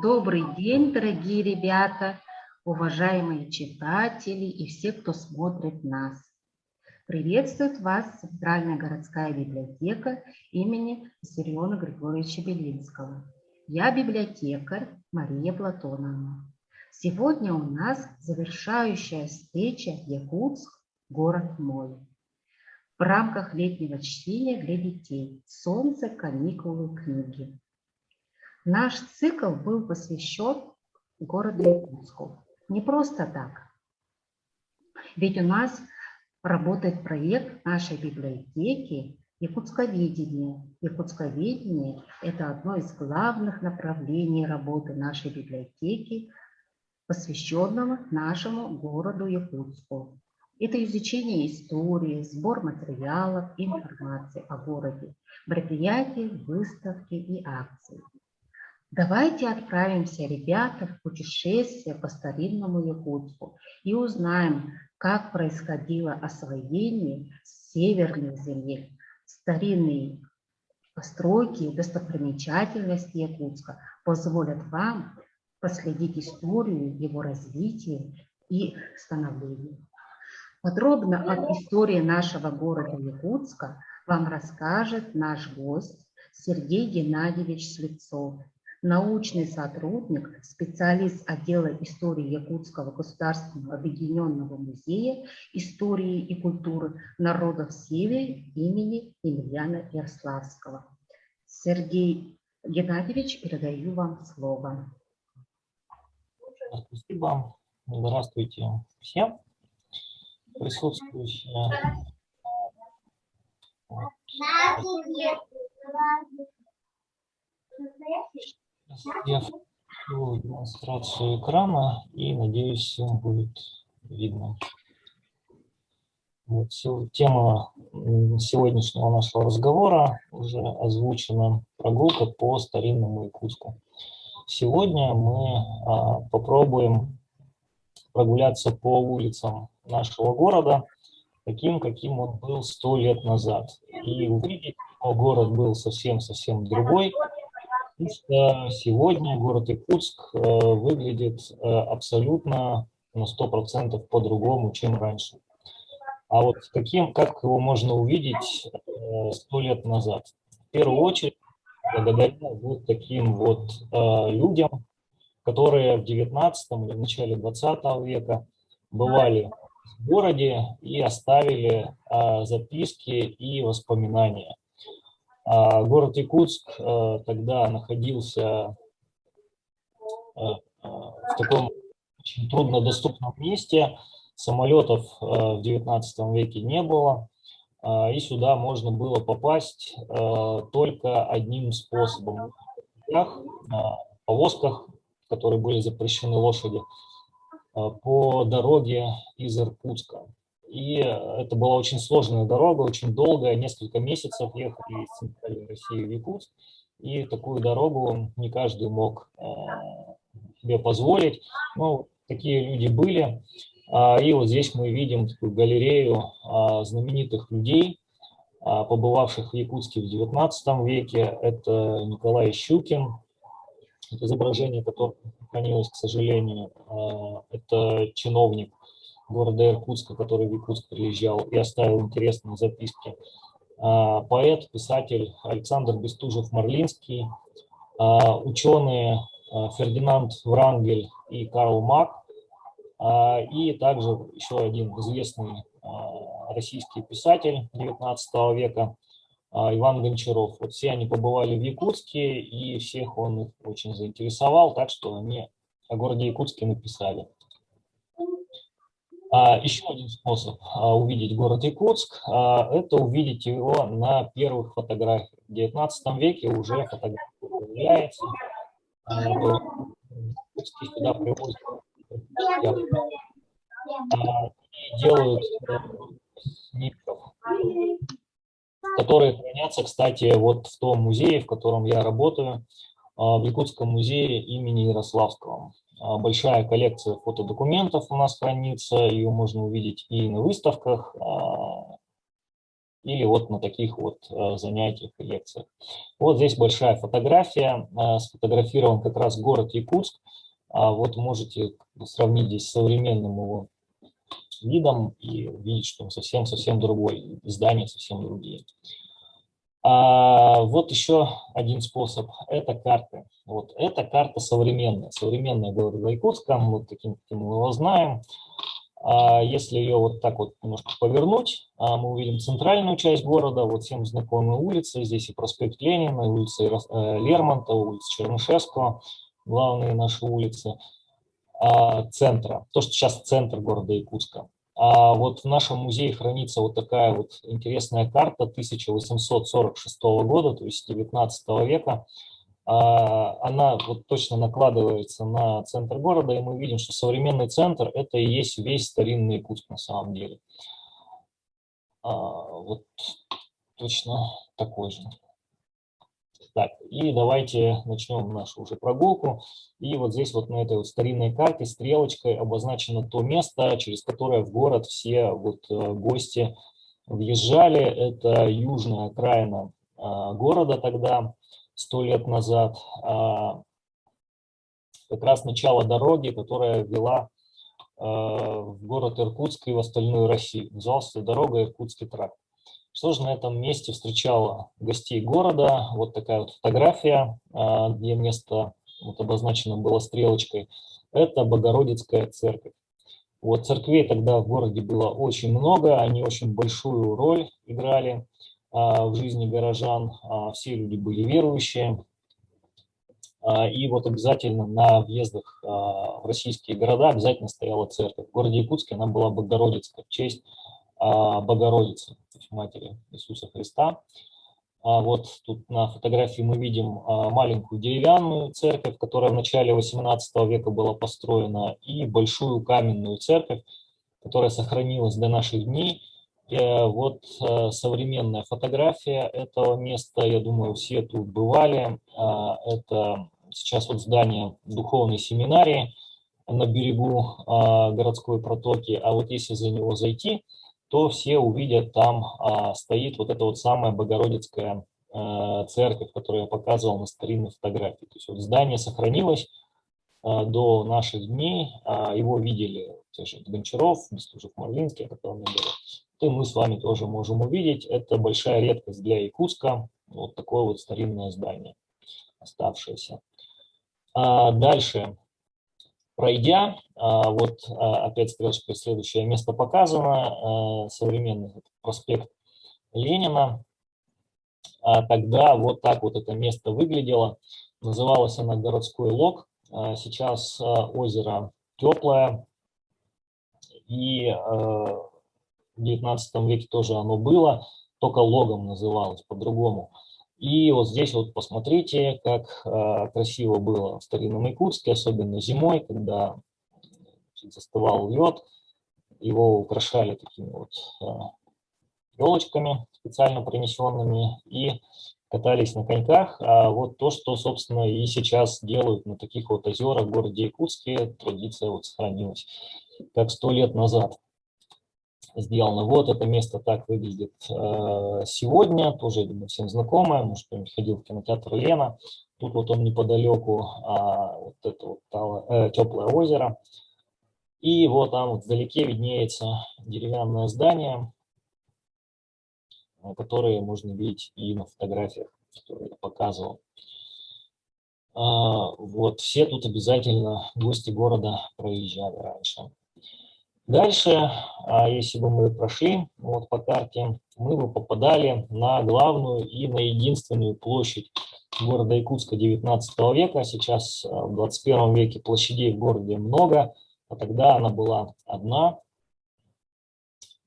Добрый день, дорогие ребята, уважаемые читатели и все, кто смотрит нас. Приветствует вас Центральная городская библиотека имени Виссариона Григорьевича Белинского. Я библиотекарь Мария Платоновна. Сегодня у нас завершающая встреча Якутск, город мой. В рамках летнего чтения для детей «Солнце, каникулы, книги». Наш цикл был посвящен городу Якутску. Не просто так. Ведь у нас работает проект нашей библиотеки «Якутсковедение». Якутсковедение – это одно из главных направлений работы нашей библиотеки, посвященного нашему городу Якутску. Это изучение истории, сбор материалов, информации о городе, мероприятия, выставки и акции. Давайте отправимся, ребята, в путешествие по старинному Якутску и узнаем, как происходило освоение северных земель, старинные постройки и достопримечательности Якутска позволят вам последить историю его развития и становления. Подробно об истории нашего города Якутска вам расскажет наш гость Сергей Геннадьевич Слепцов, научный сотрудник, специалист отдела истории Якутского государственного объединенного музея истории и культуры народов Севера имени Емельяна Ярославского. Сергей Геннадьевич, передаю вам слово. Спасибо. Здравствуйте всем присутствующие. Я включу демонстрацию экрана и, надеюсь, всем будет видно. Вот, тема сегодняшнего нашего разговора уже озвучена: прогулка по старинному Якутску. Сегодня мы попробуем прогуляться по улицам нашего города таким, каким он был 100 лет назад. И увидеть, что город был совсем-совсем другой. Потому что сегодня город Якутск выглядит абсолютно на 100% по-другому, чем раньше. А вот как его можно увидеть 100 лет назад? В первую очередь, благодаря вот таким вот людям, которые в 19 или в начале 20 века бывали в городе и оставили записки и воспоминания. Город Якутск тогда находился в таком очень труднодоступном месте. Самолетов в 19 веке не было, и сюда можно было попасть только одним способом: на повозках, в которые были запрещены лошади, по дороге из Иркутска. И это была очень сложная дорога, очень долгая, несколько месяцев ехали из центральной России в Якутск, и такую дорогу не каждый мог себе позволить. Но такие люди были. И вот здесь мы видим такую галерею знаменитых людей, побывавших в Якутске в 19 веке. Это Николай Щукин, это изображение, которое сохранилось, к сожалению. Это чиновник города Иркутска, который в Якутск приезжал и оставил интересные записки. Поэт, писатель Александр Бестужев-Марлинский, ученые Фердинанд Врангель и Карл Мак, и также еще один известный российский писатель 19 века Иван Гончаров. Вот все они побывали в Якутске, и всех он их очень заинтересовал, так что они о городе Якутске написали. Еще один способ увидеть город Якутск – это увидеть его на первых фотографиях. В 19 веке уже фотография появляется. Якутске сюда привозят и делают снимков, которые хранятся, кстати, вот в том музее, в котором я работаю, в Якутском музее имени Ярославского. Большая коллекция фотодокументов у нас хранится, ее можно увидеть и на выставках, или вот на таких вот занятиях и лекциях. Вот здесь большая фотография, сфотографирован как раз город Якутск. Вот можете сравнить здесь с современным его видом и видеть, что он совсем-совсем другой, здания совсем другие. Вот еще один способ – это карты. Вот эта карта современная города Якутска, вот таким мы его знаем. Если ее вот так вот немножко повернуть, мы увидим центральную часть города, вот всем знакомые улицы, здесь и проспект Ленина, и улица Лермонтова, улица Чернышевского, главные наши улицы центра, то, что сейчас центр города Якутска. Вот в нашем музее хранится вот такая вот интересная карта 1846 года, то есть 19 века. Она вот точно накладывается на центр города, и мы видим, что современный центр – это и есть весь старинный Якутск на самом деле. Вот точно такой же. Так, и давайте начнем нашу уже прогулку. И вот здесь вот на этой вот старинной карте стрелочкой обозначено то место, через которое в город все вот гости въезжали. Это южная окраина города тогда, 100 лет назад. Как раз начало дороги, которая вела в город Иркутск и в остальную Россию. Назывался дорога Иркутский тракт. Что же на этом месте встречало гостей города? Вот такая вот фотография, где место вот обозначено было стрелочкой. Это Богородицкая церковь. Вот церквей тогда в городе было очень много, они очень большую роль играли в жизни горожан. Все люди были верующие. И вот обязательно на въездах в российские города обязательно стояла церковь. В городе Якутске она была Богородицкая, в честь Богородицы, то есть Матери Иисуса Христа. Вот тут на фотографии мы видим маленькую деревянную церковь, которая в начале 18 века была построена, и большую каменную церковь, которая сохранилась до наших дней. Вот современная фотография этого места, я думаю, все тут бывали. Это сейчас вот здание духовной семинарии на берегу городской протоки, а вот если за него зайти, то все увидят, там стоит вот эта вот самая Богородицкая церковь, которую я показывал на старинной фотографии. То есть вот здание сохранилось до наших дней, его видели те же Гончаров, Бестужев-Марлинский, о котором я говорил. И мы с вами тоже можем увидеть. Это большая редкость для Якутска, вот такое вот старинное здание, оставшееся. Дальше. Пройдя, вот опять стрелочкой следующее место показано, современный проспект Ленина. Тогда вот так вот это место выглядело. Называлось оно Городской Лог. Сейчас озеро теплое, и в 19 веке тоже оно было, только логом называлось по-другому. И вот здесь вот посмотрите, как красиво было в старинном Якутске, особенно зимой, когда застывал лед, его украшали такими вот елочками специально принесенными и катались на коньках. Вот то, что, собственно, и сейчас делают на таких вот озерах в городе Якутске, традиция вот сохранилась, как 100 лет назад сделано. Вот это место так выглядит сегодня, тоже, я думаю, всем знакомое, может, кто-нибудь ходил в кинотеатр Лена, тут вот он неподалеку, вот это вот теплое озеро, и вот там вот вдалеке виднеется деревянное здание, которые можно видеть и на фотографиях, которые я показывал. Вот, все тут обязательно гости города проезжали раньше. Дальше, если бы мы прошли вот по карте, мы бы попадали на главную и на единственную площадь города Якутска 19 века. Сейчас в 21 веке площадей в городе много, а тогда она была одна.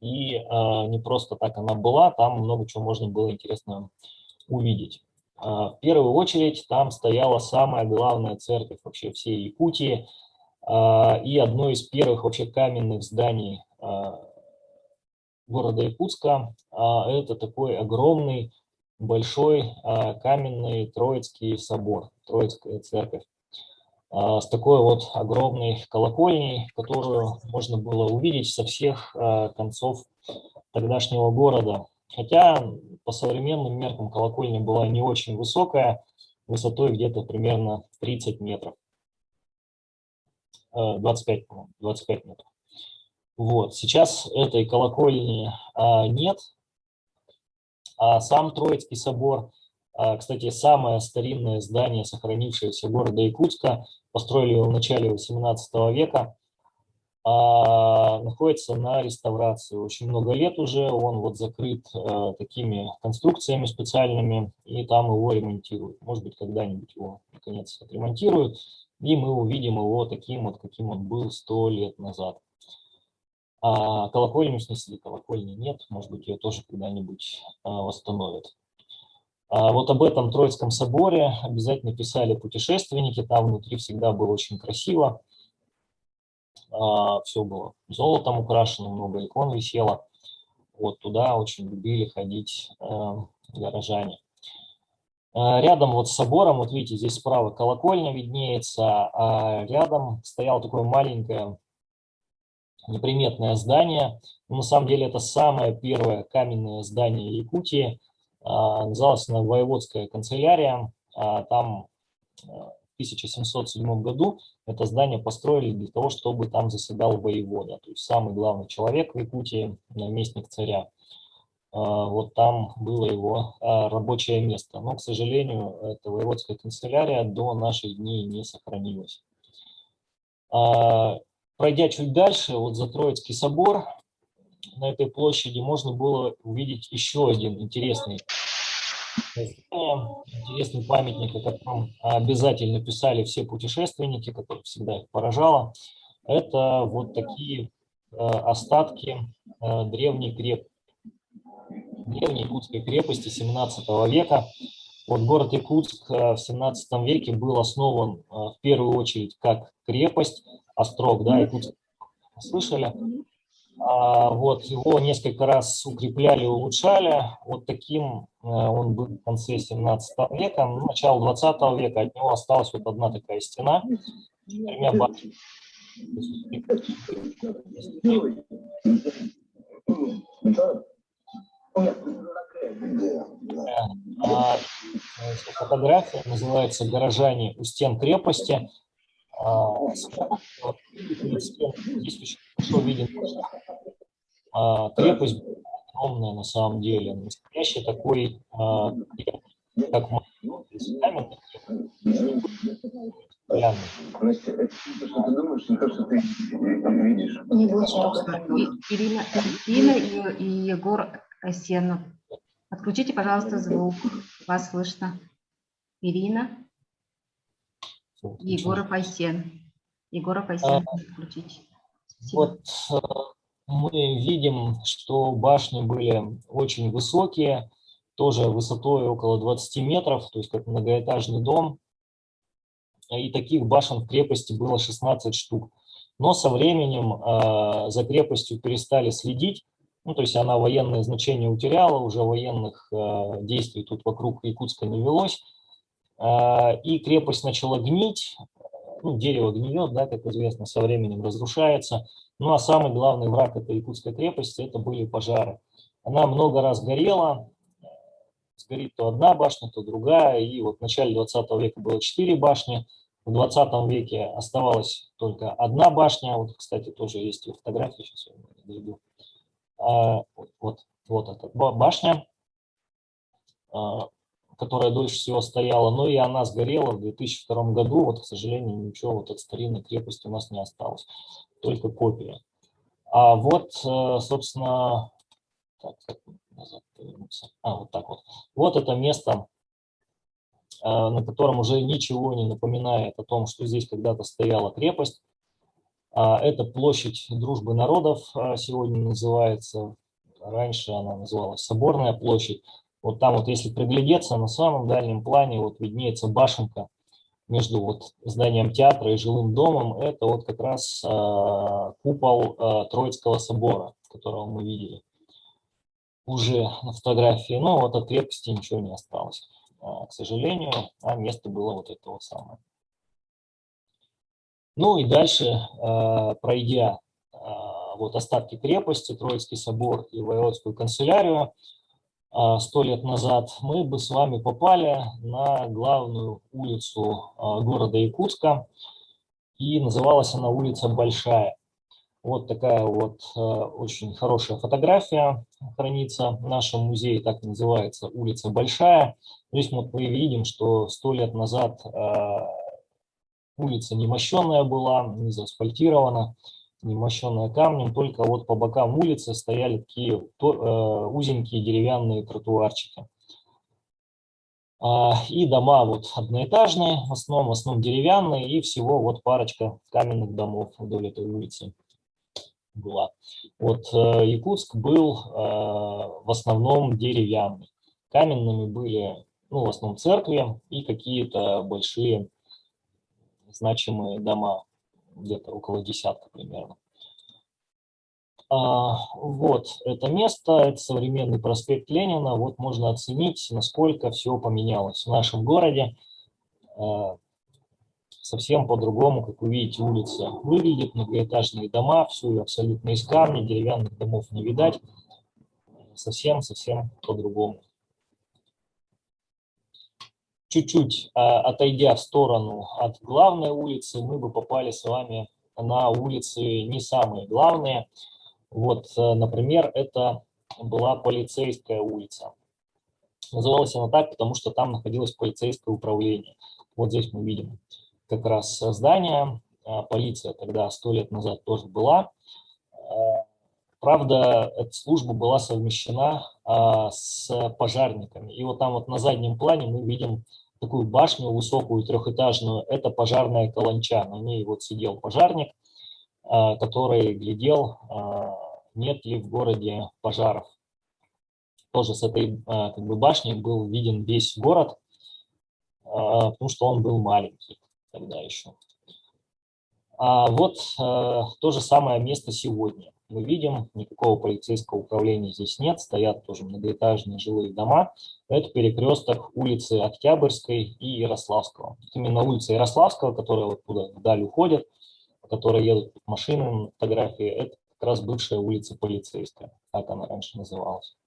И не просто так она была, там много чего можно было интересно увидеть. В первую очередь там стояла самая главная церковь вообще всей Якутии, и одно из первых вообще каменных зданий города Якутска. Это такой огромный, большой каменный Троицкий собор, Троицкая церковь, с такой вот огромной колокольней, которую можно было увидеть со всех концов тогдашнего города. Хотя по современным меркам колокольня была не очень высокая, высотой где-то примерно 30 метров. 25, по-моему, 25 метров. Вот. Сейчас этой колокольни нет, а сам Троицкий собор, кстати, самое старинное здание, сохранившееся города Якутска, построили его в начале 18 века, находится на реставрации. Очень много лет уже, он вот закрыт такими конструкциями специальными, и там его ремонтируют. Может быть, когда-нибудь его, наконец, отремонтируют, и мы увидим его таким вот, каким он был 100 лет назад. Колокольню снесли, колокольни нет, может быть, ее тоже когда-нибудь восстановят. Вот об этом Троицком соборе обязательно писали путешественники, там внутри всегда было очень красиво, все было золотом украшено, много икон висело. Вот туда очень любили ходить горожане. Рядом вот с собором, вот видите, здесь справа колокольня виднеется, а рядом стояло такое маленькое неприметное здание. Но на самом деле это самое первое каменное здание Якутии. Называлось оно Воеводская канцелярия. Там в 1707 году это здание построили для того, чтобы там заседал воевода, то есть самый главный человек в Якутии, наместник царя. Вот там было его рабочее место. Но, к сожалению, эта воеводская канцелярия до наших дней не сохранилась. Пройдя чуть дальше, вот за Троицкий собор, на этой площади можно было увидеть еще один интересный памятник, о котором обязательно писали все путешественники, которых всегда их поражало. Это вот такие остатки древней якутской крепости 17 века. Вот город Якутск в 17 веке был основан в первую очередь как крепость, острог, да, Якутск, слышали? Вот его несколько раз укрепляли, улучшали. Вот таким он был в конце 17 века. Ну, начало 20 века от него осталась вот одна такая стена с тремя башнями. Фотография называется «Горожане у стен крепости». Здесь очень хорошо виден крепость огромная на самом деле, настоящий такой, как каменный. Ирина и Егор Осенов. Отключите, пожалуйста, звук. Вас слышно. Ирина. Егоров Айсен. Егоров Айсен, отключите. Вот мы видим, что башни были очень высокие, тоже высотой около 20 метров, то есть как многоэтажный дом. И таких башен в крепости было 16 штук. Но со временем за крепостью перестали следить, ну, то есть она военное значение утеряла, уже военных действий тут вокруг Якутска не велось. И крепость начала гнить, ну, дерево гниет, да, как известно, со временем разрушается. Ну, а самый главный враг этой якутской крепости – это были пожары. Она много раз горела, сгорит то одна башня, то другая, и вот в начале 20 века было 4 башни, в 20 веке оставалась только одна башня, вот, кстати, тоже есть ее фотографии, сейчас я найду. Вот эта башня, которая дольше всего стояла, но и она сгорела в 2002 году. Вот, к сожалению, ничего вот от старинной крепости у нас не осталось, только копия. А вот, собственно, так, назад повернуться. Вот так вот. Вот это место, на котором уже ничего не напоминает о том, что здесь когда-то стояла крепость. Это площадь Дружбы народов сегодня называется. Раньше она называлась Соборная площадь. Вот там вот, если приглядеться, на самом дальнем плане вот виднеется башенка между вот зданием театра и жилым домом. Это вот как раз купол Троицкого собора, которого мы видели уже на фотографии. Но вот от крепости ничего не осталось, к сожалению, а место было вот это вот самое. Ну и дальше, пройдя вот остатки крепости, Троицкий собор и воеводскую канцелярию, 100 лет назад, мы бы с вами попали на главную улицу города Якутска, и называлась она улица Большая. Вот такая вот очень хорошая фотография хранится в нашем музее, так и называется улица Большая. Здесь вот мы видим, что 100 лет назад улица немощенная была, не заасфальтирована, немощенная камнем, только вот по бокам улицы стояли такие узенькие деревянные тротуарчики. И дома вот одноэтажные, в основном деревянные, и всего вот парочка каменных домов вдоль этой улицы была. Вот Якутск был в основном деревянный. Каменными были, ну, в основном церкви и какие-то большие значимые дома, где-то около десятка примерно. Вот это место, это современный проспект Ленина. Вот можно оценить, насколько все поменялось в нашем городе. Совсем по-другому, как вы видите, улица выглядит, многоэтажные дома, все абсолютно из камня, деревянных домов не видать. Совсем по-другому. Чуть-чуть отойдя в сторону от главной улицы, мы бы попали с вами на улицы не самые главные. Вот, например, это была Полицейская улица. Называлась она так, потому что там находилось полицейское управление. Вот здесь мы видим как раз здание. Полиция тогда 100 лет назад тоже была. Правда, эта служба была совмещена с пожарниками. И вот там вот на заднем плане мы видим такую башню высокую, трехэтажную. Это пожарная каланча. На ней вот сидел пожарник, который глядел, нет ли в городе пожаров. Тоже с этой как бы башни был виден весь город, потому что он был маленький тогда еще. Вот то же самое место сегодня. Мы видим, никакого полицейского управления здесь нет, стоят тоже многоэтажные жилые дома. Это перекресток улицы Октябрьской и Ярославского. Именно улица Ярославского, которая вот туда вдаль уходит, по которой едут машины на фотографии, это как раз бывшая улица Полицейская, так она раньше называлась.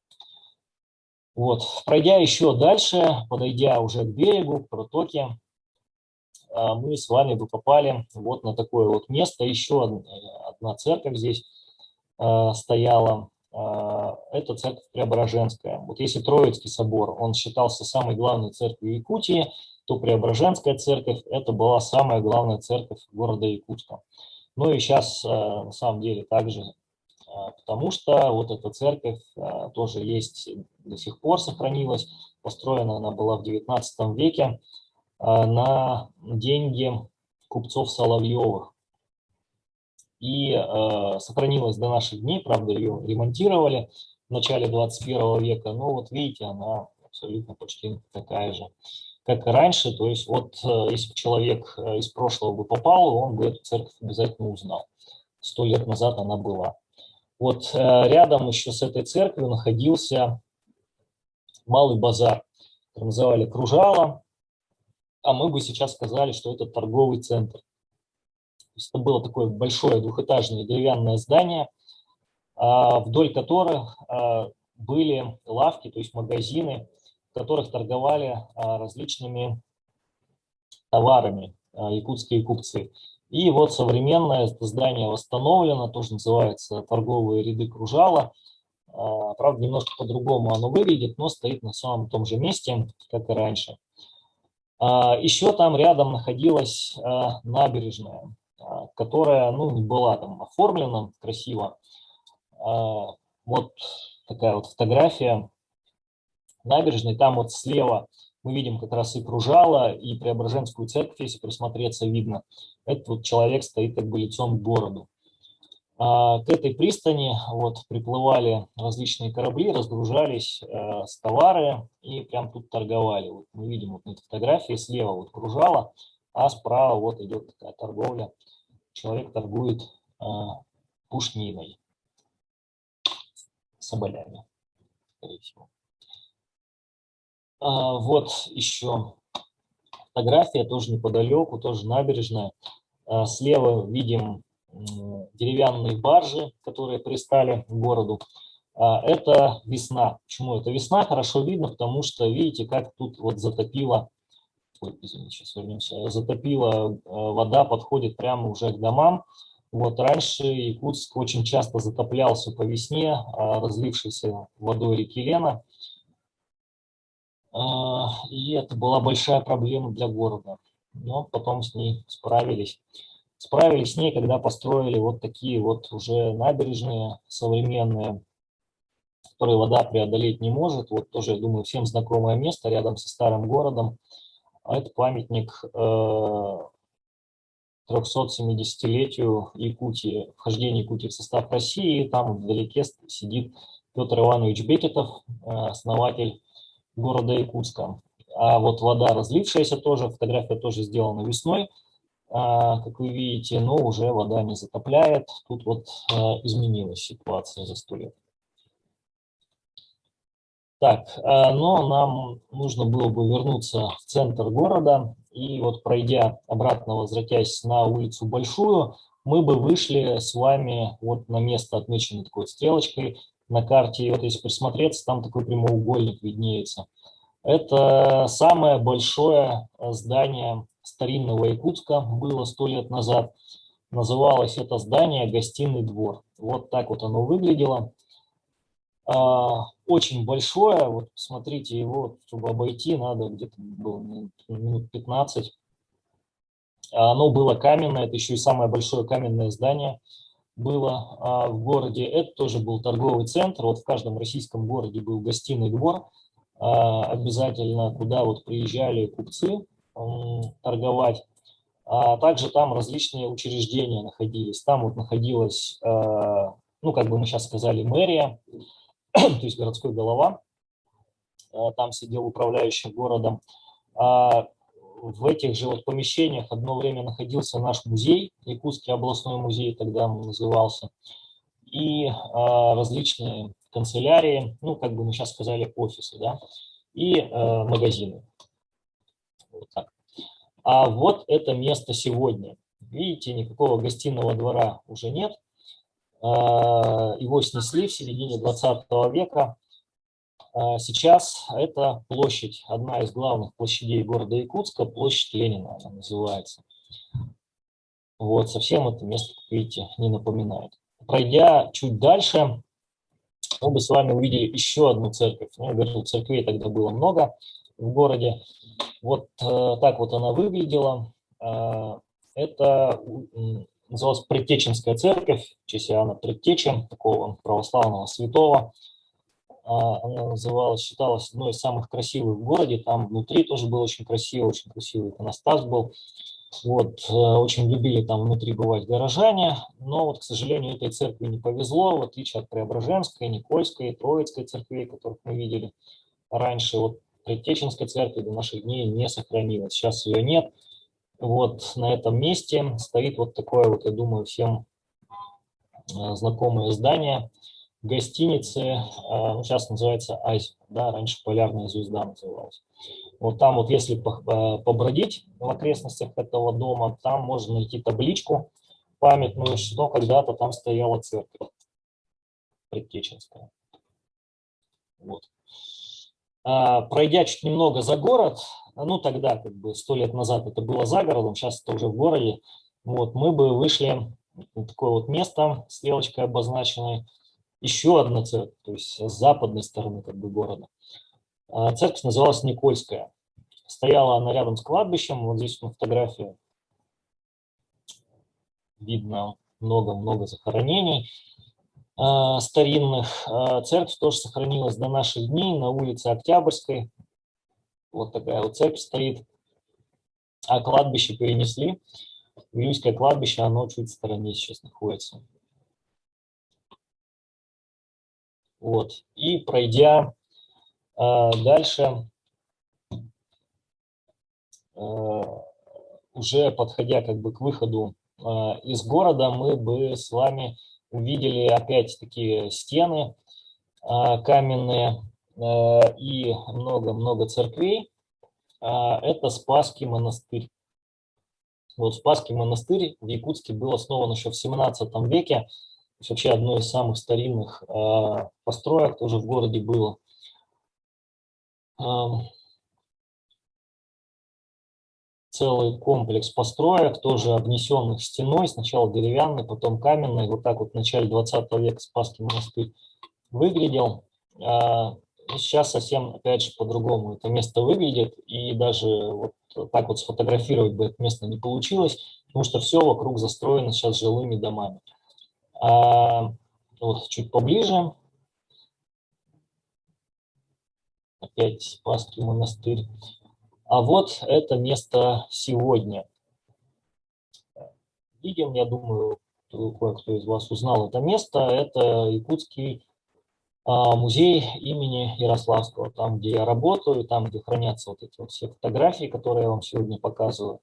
Вот. Пройдя еще дальше, подойдя уже к берегу, к протоке, мы с вами бы попали вот на такое вот место. Еще одна церковь здесь стояла. Это церковь Преображенская. Вот если Троицкий собор, он считался самой главной церковью Якутии, то Преображенская церковь – это была самая главная церковь города Якутска. Ну и сейчас на самом деле также, потому что вот эта церковь тоже есть, до сих пор сохранилась. Построена она была в XIX веке на деньги купцов Соловьевых. И сохранилась до наших дней, правда, ее ремонтировали в начале 21 века, но вот видите, она абсолютно почти такая же, как и раньше. То есть вот если бы человек из прошлого бы попал, он бы эту церковь обязательно узнал. 100 лет назад она была. Вот рядом еще с этой церковью находился Малый базар, который называли Кружало, а мы бы сейчас сказали, что это торговый центр. То есть это было такое большое двухэтажное деревянное здание, вдоль которых были лавки, то есть магазины, в которых торговали различными товарами якутские купцы. И вот современное это здание восстановлено, тоже называется торговые ряды Кружало. Правда, немножко по-другому оно выглядит, но стоит на самом том же месте, как и раньше. Еще там рядом находилась набережная, которая, ну, не была там оформлена красиво. Вот такая вот фотография набережной. Там вот слева мы видим как раз и Кружало, и Преображенскую церковь, если присмотреться, видно. Этот вот человек стоит как бы лицом к городу. К этой пристани вот приплывали различные корабли, разгружались с товары и прям тут торговали. Вот мы видим вот на этой фотографии слева вот Кружало, а справа вот идет такая торговля. Человек торгует пушниной, соболями, скорее всего. Вот еще фотография, тоже неподалеку, тоже набережная. Слева видим деревянные баржи, которые пристали к городу. Это весна. Почему это весна? Хорошо видно, потому что видите, как тут вот затопило, ой, извините, сейчас вернемся, затопила вода, подходит прямо уже к домам. Вот раньше Якутск очень часто затоплялся по весне, разлившейся водой реки Лена. И это была большая проблема для города. Но потом с ней справились. Справились с ней, когда построили вот такие вот уже набережные современные, которые вода преодолеть не может. Вот тоже, я думаю, всем знакомое место рядом со старым городом. Это памятник 370-летию Якутии, вхождения Якутии в состав России. И там вдалеке сидит Петр Иванович Бекетов, основатель города Якутска. А вот вода разлившаяся тоже, фотография тоже сделана весной, как вы видите, но уже вода не затопляет. Тут вот изменилась ситуация за 100 лет. Так, но нам нужно было бы вернуться в центр города, и вот пройдя обратно, возвратясь на улицу Большую, мы бы вышли с вами вот на место, отмеченное такой стрелочкой на карте. И вот если присмотреться, там такой прямоугольник виднеется. Это самое большое здание старинного Якутска, было 100 лет назад. Называлось это здание «Гостиный двор». Вот так вот оно выглядело. Очень большое, вот смотрите, его, чтобы обойти, надо где-то было минут 15. Оно было каменное, это еще и самое большое каменное здание было в городе. Это тоже был торговый центр, вот в каждом российском городе был гостиный двор, обязательно, куда вот приезжали купцы торговать. Также там различные учреждения находились. Там вот находилась, ну, как бы мы сейчас сказали, мэрия, то есть городской голова, там сидел управляющий городом. В этих же вот помещениях одно время находился наш музей, Якутский областной музей тогда он назывался, и различные канцелярии, ну, как бы мы сейчас сказали, офисы, да, и магазины. Вот так. А вот это место сегодня. Видите, никакого гостиного двора уже нет. Его снесли в середине 20 века. Сейчас это площадь, одна из главных площадей города Якутска, площадь Ленина она называется. Вот, совсем это место, как видите, не напоминает. Пройдя чуть дальше, мы бы с вами увидели еще одну церковь. Ну, я говорил, церквей тогда было много в городе. Вот так вот она выглядела. Это называлась Предтеченская церковь, в честь Иоанна Предтечи, такого православного святого. Она называлась, считалась одной из самых красивых в городе. Там внутри тоже было очень красивый иконостас был. Вот, очень любили там внутри бывать горожане, но вот, к сожалению, этой церкви не повезло, в отличие от Преображенской, Никольской, Троицкой церквей, которых мы видели раньше. Вот Предтеченской церкви до наших дней не сохранилась, сейчас ее нет. Вот на этом месте стоит вот такое вот, я думаю, всем знакомое здание гостиницы, ну, сейчас называется Азия, да, раньше Полярная звезда называлась. Вот там вот если побродить в окрестностях этого дома, там можно найти табличку памятную, что когда-то там стояла церковь Предтеченская. Вот. Пройдя чуть немного за город, ну тогда как бы 100 лет назад это было за городом, сейчас это уже в городе, вот, мы бы вышли на такое вот место, стрелочкой обозначенной, еще одна церковь, то есть с западной стороны как бы города. Церковь называлась Никольская. Стояла она рядом с кладбищем, вот здесь на фотографии видно много-много захоронений старинных. Церковь тоже сохранилась до наших дней на улице Октябрьской. Вот такая вот церковь стоит. А кладбище перенесли. Вилюйское кладбище, оно чуть в стороне сейчас находится. Вот. И пройдя дальше, уже подходя как бы к выходу из города, мы бы с вами увидели опять такие стены каменные и много-много церквей. Это Спасский монастырь. Вот Спасский монастырь в Якутске был основан еще в 17 веке. есть вообще одно из самых старинных построек тоже в городе было. Целый комплекс построек, тоже обнесенных стеной, сначала деревянный, потом каменный. Вот так вот в начале 20 века Спасский монастырь выглядел. Сейчас совсем, опять же, по-другому это место выглядит, и даже вот так вот сфотографировать бы это место не получилось, потому что все вокруг застроено сейчас жилыми домами. Вот чуть поближе, опять Спасский монастырь. А вот это место сегодня. Видим, я думаю, кое-кто из вас узнал это место. Это Якутский музей имени Ярославского, там, где я работаю, там, где хранятся вот эти вот все фотографии, которые я вам сегодня показываю.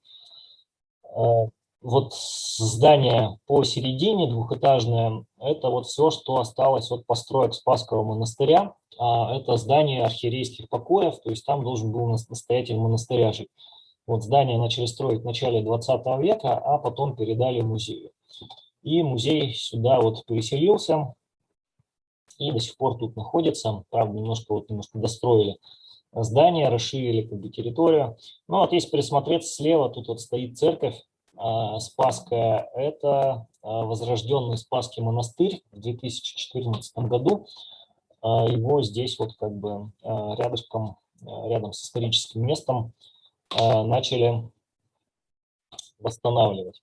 Вот здание посередине, двухэтажное, это вот все, что осталось от построек Спасского монастыря. Это здание архиерейских покоев, то есть там должен был настоятель монастыря жить. Вот здание начали строить в начале 20 века, а потом передали музею. И музей сюда вот переселился и до сих пор тут находится. Правда, немножко достроили здание, расширили как бы территорию. Ну вот если присмотреться слева, тут вот стоит церковь Спасская. Это возрожденный Спасский монастырь в 2014 году. Его здесь вот как бы рядышком, рядом с историческим местом начали восстанавливать.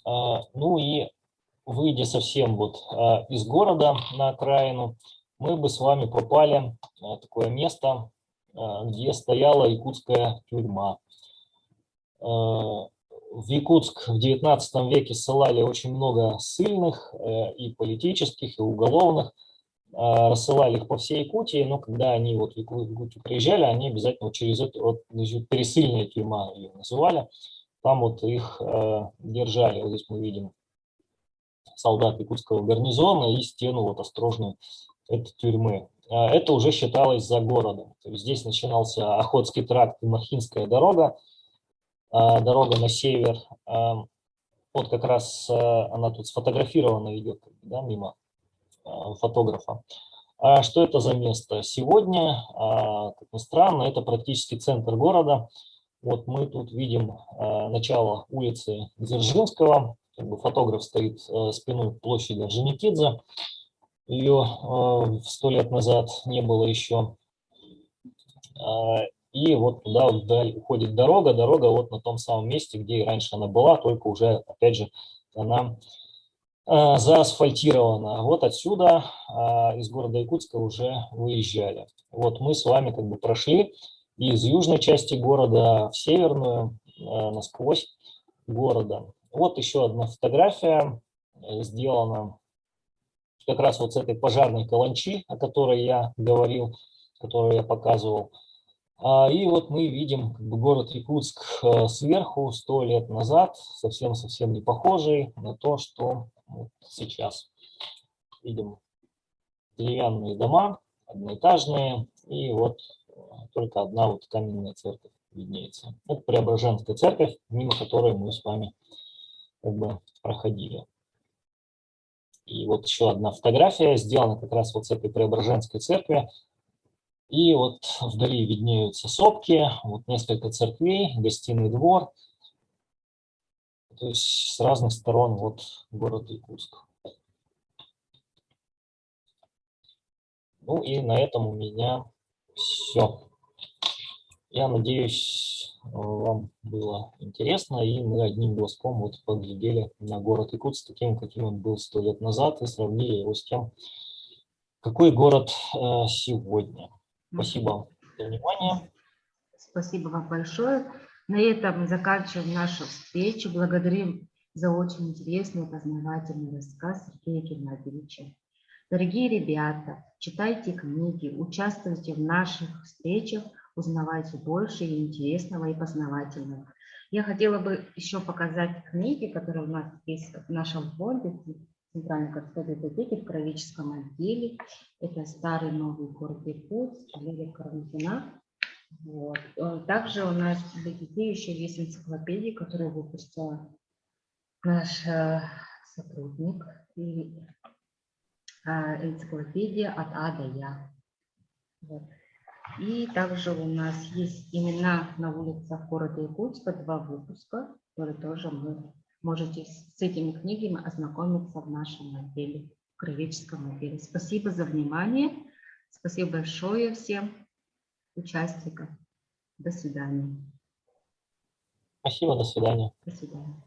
Ну и выйдя совсем вот из города на окраину, мы бы с вами попали в такое место, где стояла якутская тюрьма. В Якутск в 19 веке ссылали очень много ссыльных, и политических, и уголовных. Рассылали их по всей Якутии, но когда они вот в Якутию приезжали, они обязательно через это, вот, пересыльная тюрьма ее называли, там вот их держали. Вот здесь мы видим солдат якутского гарнизона и стену вот осторожную этой тюрьмы. Это уже считалось за городом. То есть здесь начинался Охотский тракт и Мархинская дорога, дорога на север. Вот как раз она тут сфотографирована идет, да, мимо фотографа. Что это за место? Сегодня, как ни странно, это практически центр города. Вот мы тут видим начало улицы Дзержинского. Как бы фотограф стоит спиной к площади Орджоникидзе. Ее 100 лет назад не было еще. И вот туда вдаль уходит дорога. Дорога вот на том самом месте, где и раньше она была, только уже, опять же, она заасфальтирована. Вот отсюда из города Якутска уже выезжали. Вот мы с вами как бы прошли из южной части города в северную, насквозь города. Вот еще одна фотография сделана как раз вот с этой пожарной каланчи, о которой я говорил, которую я показывал. И вот мы видим как бы город Якутск сверху 100 лет назад, совсем-совсем не похожий на то, что вот сейчас. Видим деревянные дома, одноэтажные, и вот только одна вот каменная церковь виднеется. Это Преображенская церковь, мимо которой мы с вами как бы проходили. И вот еще одна фотография сделана как раз вот с этой Преображенской церкви. И вот вдали виднеются сопки, вот несколько церквей, гостиный двор. То есть с разных сторон вот город Якутск. Ну и на этом у меня все. Я надеюсь, вам было интересно, и мы одним глазком вот поглядели на город Якутск таким, каким он был 100 лет назад, и сравнили его с тем, какой город сегодня. Спасибо за внимание. Спасибо вам большое. На этом заканчиваем нашу встречу. Благодарим за очень интересный и познавательный рассказ Сергея Геннадьевича. Дорогие ребята, читайте книги, участвуйте в наших встречах, узнавайте больше и интересного, и познавательного. Я хотела бы еще показать книги, которые у нас есть в нашем фонде Центральной городской библиотеки в Кровическом отделе. Это «Старый новый город Якутск», Валерия Карамзина. Вот. Также у нас для детей еще есть энциклопедии, которые выпустила наш сотрудник и энциклопедия от А до Я. Вот. И также у нас есть имена на улицах города Якутска, 2 выпуска, которые тоже вы можете с этими книгами ознакомиться в нашем отделе, в краеведческом отделе. Спасибо за внимание. Спасибо большое всем участникам. До свидания. Спасибо, до свидания. До свидания.